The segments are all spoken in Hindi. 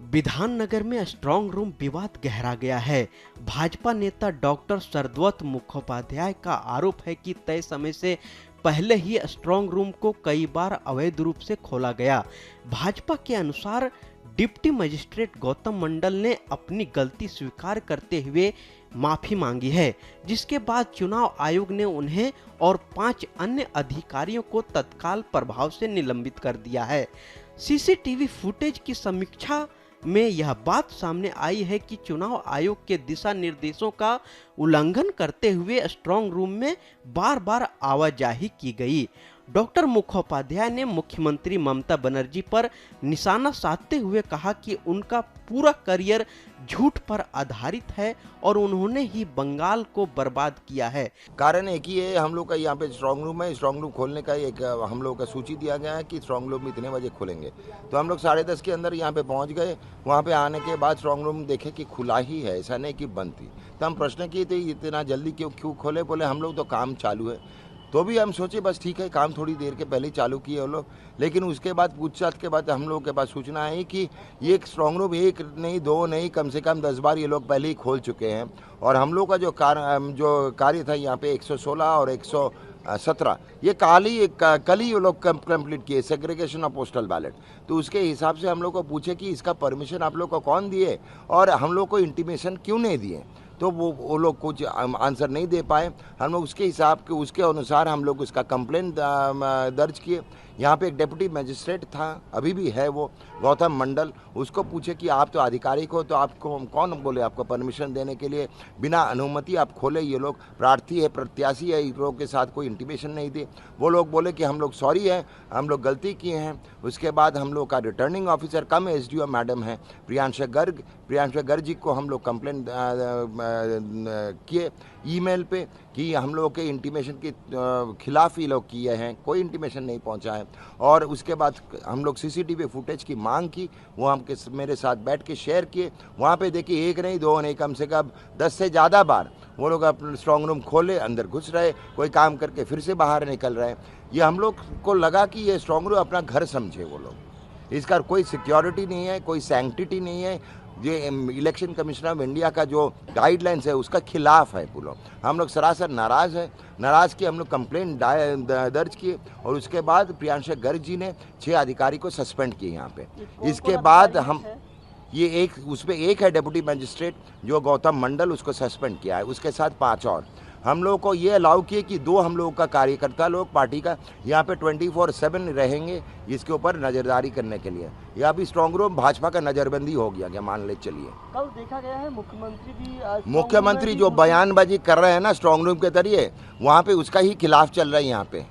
विधाननगर में स्ट्रांग रूम विवाद गहरा गया है। भाजपा नेता डॉक्टर शरदवत मुखोपाध्याय का आरोप है कि तय समय से पहले ही स्ट्रांग रूम को कई बार अवैध रूप से खोला गया। भाजपा के अनुसार डिप्टी मजिस्ट्रेट गौतम मंडल ने अपनी गलती स्वीकार करते हुए माफी मांगी है, जिसके बाद चुनाव आयोग ने उन्हें और 5 अन्य अधिकारियों को तत्काल प्रभाव से निलंबित कर दिया है। सीसीटीवी फुटेज की समीक्षा में यह बात सामने आई है कि चुनाव आयोग के दिशा निर्देशों का उल्लंघन करते हुए स्ट्रांग रूम में बार बार आवाजाही की गई। डॉक्टर मुखोपाध्याय ने मुख्यमंत्री ममता बनर्जी पर निशाना साधते हुए कहा कि उनका पूरा करियर झूठ पर आधारित है और उन्होंने ही बंगाल को बर्बाद किया है। कारण एक ही है, हम लोग का यहाँ पे स्ट्रांग रूम है। स्ट्रांग रूम खोलने का एक हम लोग का सूची दिया गया है कि स्ट्रांग रूम इतने बजे खोलेंगे, तो हम लोग 10:30 के अंदर यहाँ पे पहुँच गए। वहाँ पे आने के बाद स्ट्रांग रूम देखे कि खुला ही है, ऐसा नहीं कि बंद थी। तो हम प्रश्न किए थे इतना जल्दी क्यों खोले, बोले हम लोग तो काम चालू है। तो भी हम सोचे बस ठीक है, काम थोड़ी देर के पहले ही चालू किए वो लोग। लेकिन उसके बाद पूछताछ के बाद हम लोगों के पास सूचना आई कि ये स्ट्रांग रूम एक नहीं, 2 नहीं, कम से कम 10 बार ये लोग पहले ही खोल चुके हैं। और हम लोग का जो कार्य था यहाँ पे 116 और 117 ये कल ही ये लोग कंप्लीट किए, सेग्रीगेशन ऑफ पोस्टल बैलेट। तो उसके हिसाब से हम लोग को पूछे कि इसका परमिशन आप लोग को कौन दिए और हम लोग को इंटीमेशन क्यों नहीं दिए। तो वो लोग कुछ आंसर नहीं दे पाए। हम लोग उसके अनुसार हम लोग उसका कंप्लेन दर्ज किए। यहाँ पे एक डिप्टी मजिस्ट्रेट था, अभी भी है वो, गौतम मंडल। उसको पूछे कि आप तो आधिकारिक हो, तो आपको कौन बोले आपको परमिशन देने के लिए, बिना अनुमति आप खोले। ये लोग प्रार्थी है, प्रत्याशी है, इन लोगों के साथ कोई इंटीमेशन नहीं दी। वो लोग बोले कि हम लोग सॉरी है, हम लोग गलती किए हैं। उसके बाद हम लोग का रिटर्निंग ऑफिसर कम एसडीओ मैडम है प्रियांशा गर्ग जी को हम लोग कंप्लेन किए ईमेल पे कि हम लोगों के इंटीमेशन के खिलाफ ये लोग किए हैं, कोई इंटीमेशन नहीं पहुंचा है। और उसके बाद हम लोग सीसीटीवी फुटेज की मांग की, वो हम मेरे साथ बैठ के शेयर किए। वहाँ पे देखिए 1 नहीं, 2 नहीं, कम से कम 10 से ज़्यादा बार वो लोग अपना स्ट्रांग रूम खोले, अंदर घुस रहे, कोई काम करके फिर से बाहर निकल रहे। ये हम लोग को लगा कि ये स्ट्रांग रूम अपना घर समझे वो लोग, इसका कोई सिक्योरिटी नहीं है, कोई सैंक्टिटी नहीं है। ये इलेक्शन कमीशन ऑफ इंडिया का जो गाइडलाइंस है उसका खिलाफ है पूरा। हम लोग सरासर नाराज़ किए, हम लोग कंप्लेंट दर्ज किए। और उसके बाद प्रियांशा गर्ग जी ने 6 अधिकारी को सस्पेंड किए यहाँ पे। इसके बाद हम ये उसमें एक है डिप्टी मजिस्ट्रेट जो गौतम मंडल, उसको सस्पेंड किया है। उसके साथ 5 और हम लोगों को ये अलाउ किए कि 2 हम लोगों का कार्यकर्ता लोग पार्टी का यहाँ पे 24/7 रहेंगे इसके ऊपर नज़रदारी करने के लिए। यह अभी स्ट्रांग रूम भाजपा का नज़रबंदी हो गया मान ले चलिए। कल देखा गया है मुख्यमंत्री जो बयानबाजी कर रहे हैं ना स्ट्रांग रूम के जरिए, वहाँ पे उसका ही खिलाफ चल रहा है। यहाँ पे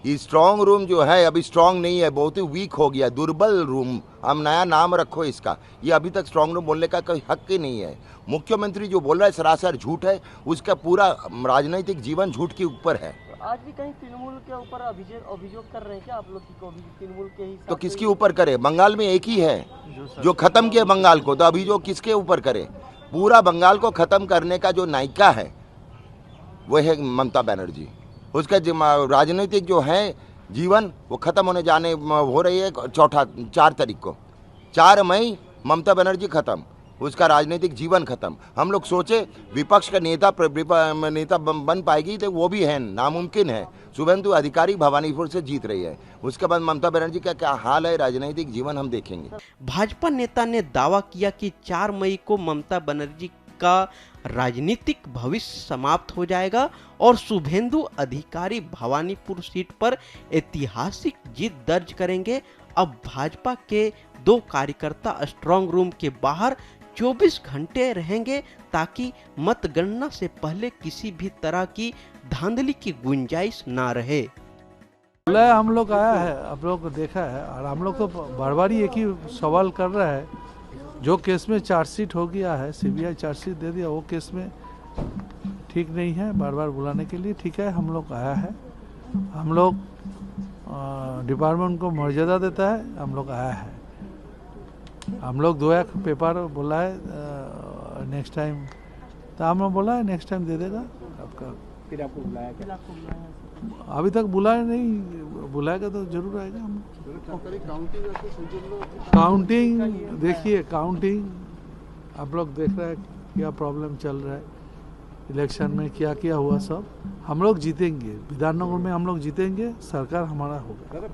ये स्ट्रांग रूम जो है अभी स्ट्रांग नहीं है, बहुत ही वीक हो गया, दुर्बल रूम। हम नया नाम रखो इसका, ये अभी तक स्ट्रांग रूम बोलने का कोई हक ही नहीं है। मुख्यमंत्री जो बोल रहा है सरासर झूठ है, उसका पूरा राजनीतिक जीवन झूठ के ऊपर है। आज भी कहीं तृणमूल के ऊपर अभियोग कर रहे हैं क्या आप लोग की? तृणमूल के ही तो किसके ऊपर करे? बंगाल में एक ही है जो खत्म किया बंगाल को, तो अभियोग किसके ऊपर करे? पूरा बंगाल को खत्म करने का जो नायिका है वो है ममता बनर्जी। उसका राजनीतिक जो है जीवन वो खत्म होने जाने हो रही है। 4 तारीख को 4 मई ममता बनर्जी खत्म, उसका राजनीतिक जीवन खत्म। हम लोग सोचे विपक्ष का नेता बन पाएगी, तो वो भी है, नामुमकिन है। शुभेंदु अधिकारी भवानीपुर से जीत रही है, उसके बाद ममता बनर्जी का क्या हाल है, राजनीतिक जीवन हम देखेंगे। भाजपा नेता ने दावा किया कि 4 मई को ममता बनर्जी का राजनीतिक भविष्य समाप्त हो जाएगा और शुभेंदु अधिकारी भवानीपुर सीट पर ऐतिहासिक जीत दर्ज करेंगे। अब भाजपा के 2 कार्यकर्ता स्ट्रांग रूम के बाहर 24 घंटे रहेंगे ताकि मतगणना से पहले किसी भी तरह की धांधली की गुंजाइश ना रहे। हम लोग आया है, आप लोग को देखा है, और हम लोग तो बार बार एक ही सवाल कर रहा है। जो केस में चार्जशीट हो गया है, सीबीआई चार्जशीट दे दिया, वो केस में ठीक नहीं है, बार बार बुलाने के लिए। ठीक है, हम लोग आया है, हम लोग डिपार्टमेंट को मर्यादा देता है, हम लोग आया है। हम लोग 2 पेपर बोला है नेक्स्ट टाइम, तो हमने बोला है नेक्स्ट टाइम दे देगा आपका। फिर आपको बुलाया क्या? अभी तक बुलाया नहीं, बुलाएगा तो जरूर आएगा हम। काउंटिंग देखिए, काउंटिंग आप लोग देख रहे हैं क्या प्रॉब्लम चल रहा है इलेक्शन में, क्या क्या हुआ सब। हम लोग जीतेंगे, विधाननगर में हम लोग जीतेंगे, सरकार हमारा होगा।